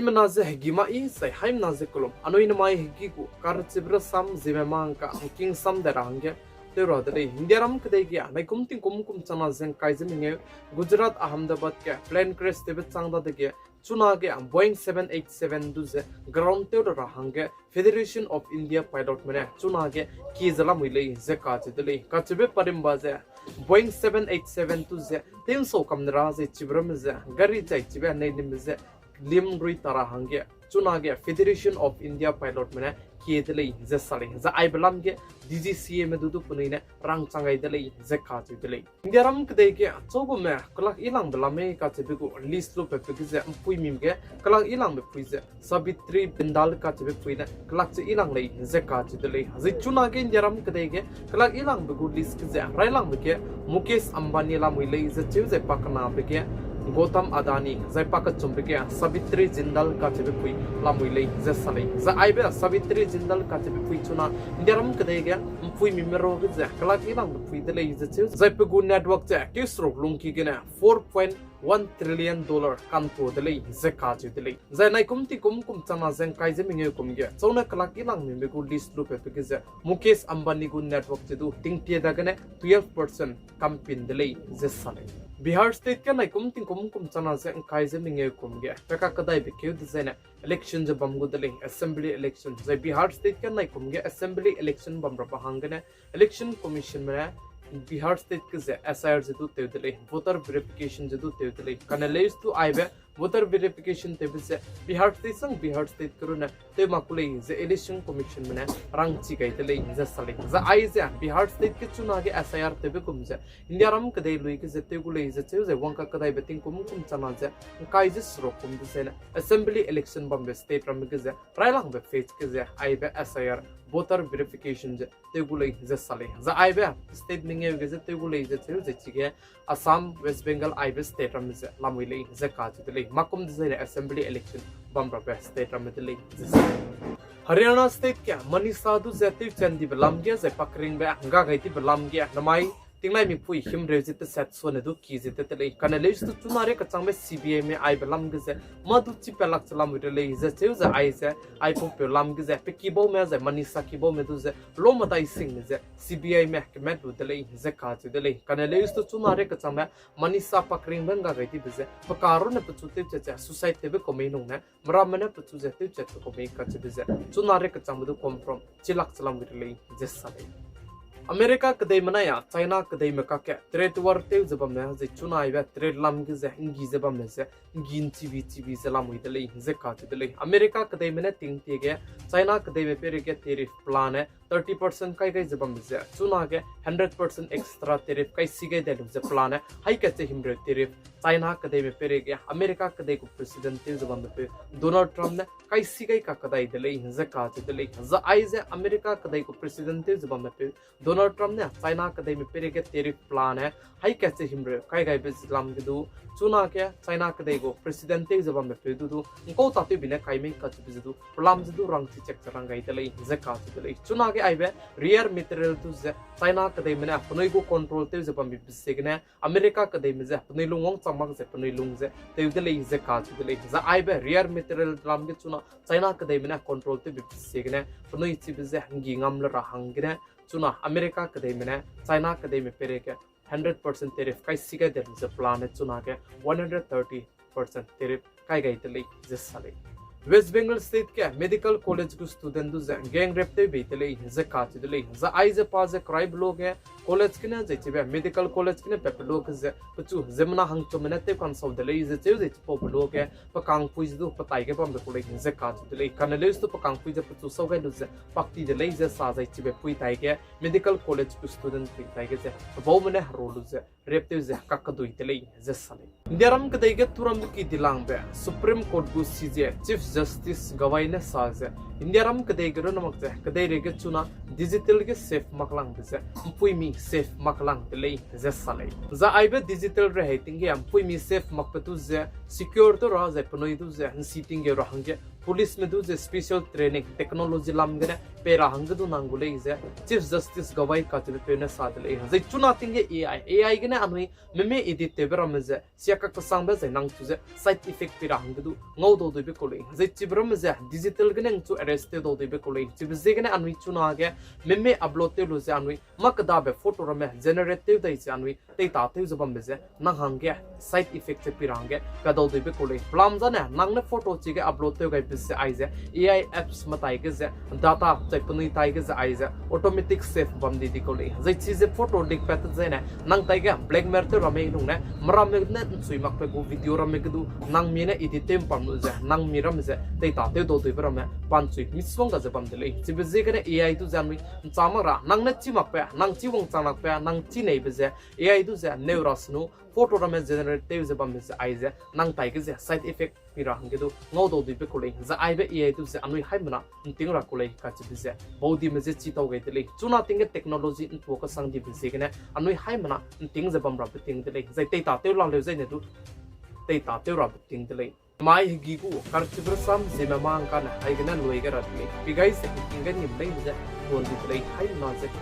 Haimanaze Hegimai, say Haimnaze Colum, Anoinamai Higiku, Karachibra Sam, Zememanka, King Sam Derange, the Rodri, Indiaram Kadegia, Nakumti Kumkum Chanazen Kaizeminge, Gujarat Ahmedabad, Plan Crest Tibet Sanga the Ge, Chunage and Boeing 787 Duze, Ground Rahange, Federation of India Pilot Mene, Chunage, Kizalamile, Zekatidele, Kachibe Parimbaze, Boeing 787 Duze, Tinso Kamraze, Chibramize, Gari Chibe Nadimize, Lim Rui Tarahange, Chunage, Federation of India Pilot Mene, Kiedele, Zesali, the Ibelamge, DGCA Medudu Punine, Rang Changai Dele, Zekatu Dele. Indiaram Kadege, Togome, Kalak Ilang Belame, Katibigo, List Loop Epize, Puimimge, Kalak Ilang Bepuize, Sabitri Bindal Katibipuine, Kalak Ilang Lay, Zekatu Dele, Zichunage Indiaram Kadege, Kalak Ilang Begu Liskize, Railang Bege, Mukes Ambani Lamile, the Tuesday Pakana Bege. Gotham Adani, Zaipaka Chumbeke, Sabitri Jindal Katibipui, Lamwile, Zesali, Zaibe, Sabitri Jindal Katibipui Tuna, Indiaram Kadega, Pui Mimero, Kalakilang, Pui the Lazy, Zaipagu Network, Kisro, Lunkigena, $4.1 trillion Kanto delay, Zekati delay. Zanaikumti Kumkum Tana Zen Kaizeminge Kumge, Sona Kalakilang Migu list loop epikize, Mukes Ambanigu Network to do, Ting Tiadagane, 12% Kampin delay, Zesali. Bihar State can I come think Chana and Kaizeminge Kumge, Pekakadai became the Zene, elections of Bamgudale, assembly elections. The Bihar State can I Kumge, assembly election Bambrapahangane, election commission Mare, Bihar State Kize, SIR Zedu Tevdele, voter verification Zedu Tevdele, Canalays to Ibe, voter verification Tebise, Bihar State Kuruna, Temakule, the election commission Mane, Rang Chikaitele, the Sali, the Aiza, Bihar State Kitsunage, SIR Tebekumze, Indiaram Kade Luik is the Tegule, the Tuesday, Wanka Kadai Betin Kumkum Chanaze, Kaizis Rokum the Sena, assembly election Bombay State Ramikize, Railang the Faith Kize, Ibe SIR, voter verification Tegule, the Sali, the Ibe, State Ninge visit Tegule, the Tuesday, Assam, West Bengal, Ibe State Ramize, Lamwile, Zekati. Makum Desire Assembly election, Bambra State Ramadili. Haryana State Kia, Manisa do Zeti Chendi Belamgia, Zepakring Gagaiti Belamgia, Namai, Tinglai mi pui him revisit the set sonedu keys it at lake. Can a list to Tunare Katame CBA me I belamgize, Madu Chipelaxalam with the laser, the eyes, I pop your lamgize, Pekibo mez, Manisa Kibo meduze, Loma dicing, CBA Mac met with the lake, Zekat with the lake. Can a list to Tunare Katame, Manisa Pakring Bangagati bize, Pacarona Patutic, Society Becomino, Maramana Patuze, Kachibize, Tunare Katamu come from Chilaxalam with the lake, Zesale. America Kadai Manaya, China Kadai Makaka, Trade War Tales of Amaz, Chunai, Trade Lamgiz, Ingizabamese, Gin TV Zelam with the lay, Zekat the lay. America Kadai Maneting Tige, China Kadai Periga tariff plan, 30% Kaiga Zabamize, Chunage, 100% extra tariff, Kaisiga that the plan, Haikate Himbre tariff, China Kadai Periga, America Kadai President Zabampe, Donald Trump, Kaisiga Kakadai the lay, Zekat the lay, the eyes America Kadai President Zabampe. Donald Trump ne China Kadai Periga tariff plan, Haikate Himbre, Kaiga Bislam Gidu, Chunake, China Kadego, President Zabampe Dudu, Kota Tibine Kaime Katubizu, Lamzu Rangi check Rangai the lay, Zekat the lay, Chunake Ibe, rear material to the China Kademina, Punoigo control Tezabambi Signe, America Kademiza, Punilung Samak Punilungze, Tevdele Zekat the lay, the Ibe, rear material Lamgituna, China Kademina control Tibi Signe, Punoitibize, Gingam Rahangine, Tuna, America Kademina, China Kademi Pereke, 100% tariff, Kaisiga, there is a planet Tsunake, 130% tariff, Kaiga Italy, Zesali. West Bengal State ke medical college ku student du gang rape te beitele zakat de le za aize paze crime log hai college ke na jaibe medical college ke ne pep log ze pachu zemna hang to menate kan so de le ze che pop log hai pakang puiz du patai ke pam ko le zakat de le kanale stu pakang puiz pachu so ga du ze pakti de le ze sa jaibe pui tai ke medical college ku student tai ke ze bo mene rolu ze rape te ze kakadu itele ze sale ndiaram ke dai ke turam ki dilang be supreme court gu CJ chief Justice Gawaine Saze, Indiaram Kade Grunamakte, Kade Regachuna, Digital Safe Maklang, Puimi Safe Maklang, delay, Zesale. The Ibe Digital Rehating, Puimi Safe Makpatuze, secure to Raza Panoiduze, and seating a Rahange, police में दूजे special training technology लाम गने पेरा हंगदु नांगुले इजे chief justice गवाई कातिल पेने सादले हजे चुना तिंगे एआई गने अनुई मेमे एडिट तेबरा मजे सियाका कसंग बे नंग तुजे साइड इफेक्ट पेरा हंगदु ngau do do be kole hजे चिब्रम मजे डिजिटल गने चु अरेस्ट दो दो बे कोले चिबजे गने अनुई चुना गे मेमे अपलोड ते लोजे अनुई मकदा बे फोटो रमे जनरेटिव दइ से अनुई ते ताते जबम मजे नंग हंगे साइड इफेक्ट ते पिरांगे कदो दो बे कोले प्लाम जाने नंग ने फोटो चिगे अपलोड ते गइ बिसे आइजे एआई एप्स मताई के जे डाटा चैपनी ताई के जे आइजे ऑटोमेटिक सेफ बम दी कोले हजे चीजे फोटो लिक पेट जेने नंग ताई के ब्लैकमेल ते रमे नुने मरामे ने सुई मक पे गो वीडियो रमे गदु नंग मिने एडिटेम पम जे नंग मिरम जे ते ताते दो दो बरमे पांचुई मिसवंग जे बम दिले चिबजे गने एआई तु जानवी चामरा नंग ने चिमक पे नंग चिवंग चानक पे नंग चिनै बजे एआई तु जे नेवरासनु फोटो रमे जनरेटिव जे बम जे आइजे नंग ताई के जे साइड इफेक्ट पिरा हंगेदु ngau do di be kole za ai be ai tu se anui haimna ting ra kole ka chi bise bodi me je chi tau ge tele chuna ting ge technology in to ka sang di bise ge ne anui haimna ting je bam ra be ting tele zai te ta te la le zai ne tu te ta te ra be ting tele mai gi ku kar chi bra sam Zememankanews ai ge na loi ge ra tele bi guys ting ge ni mai je bon di tele haimna je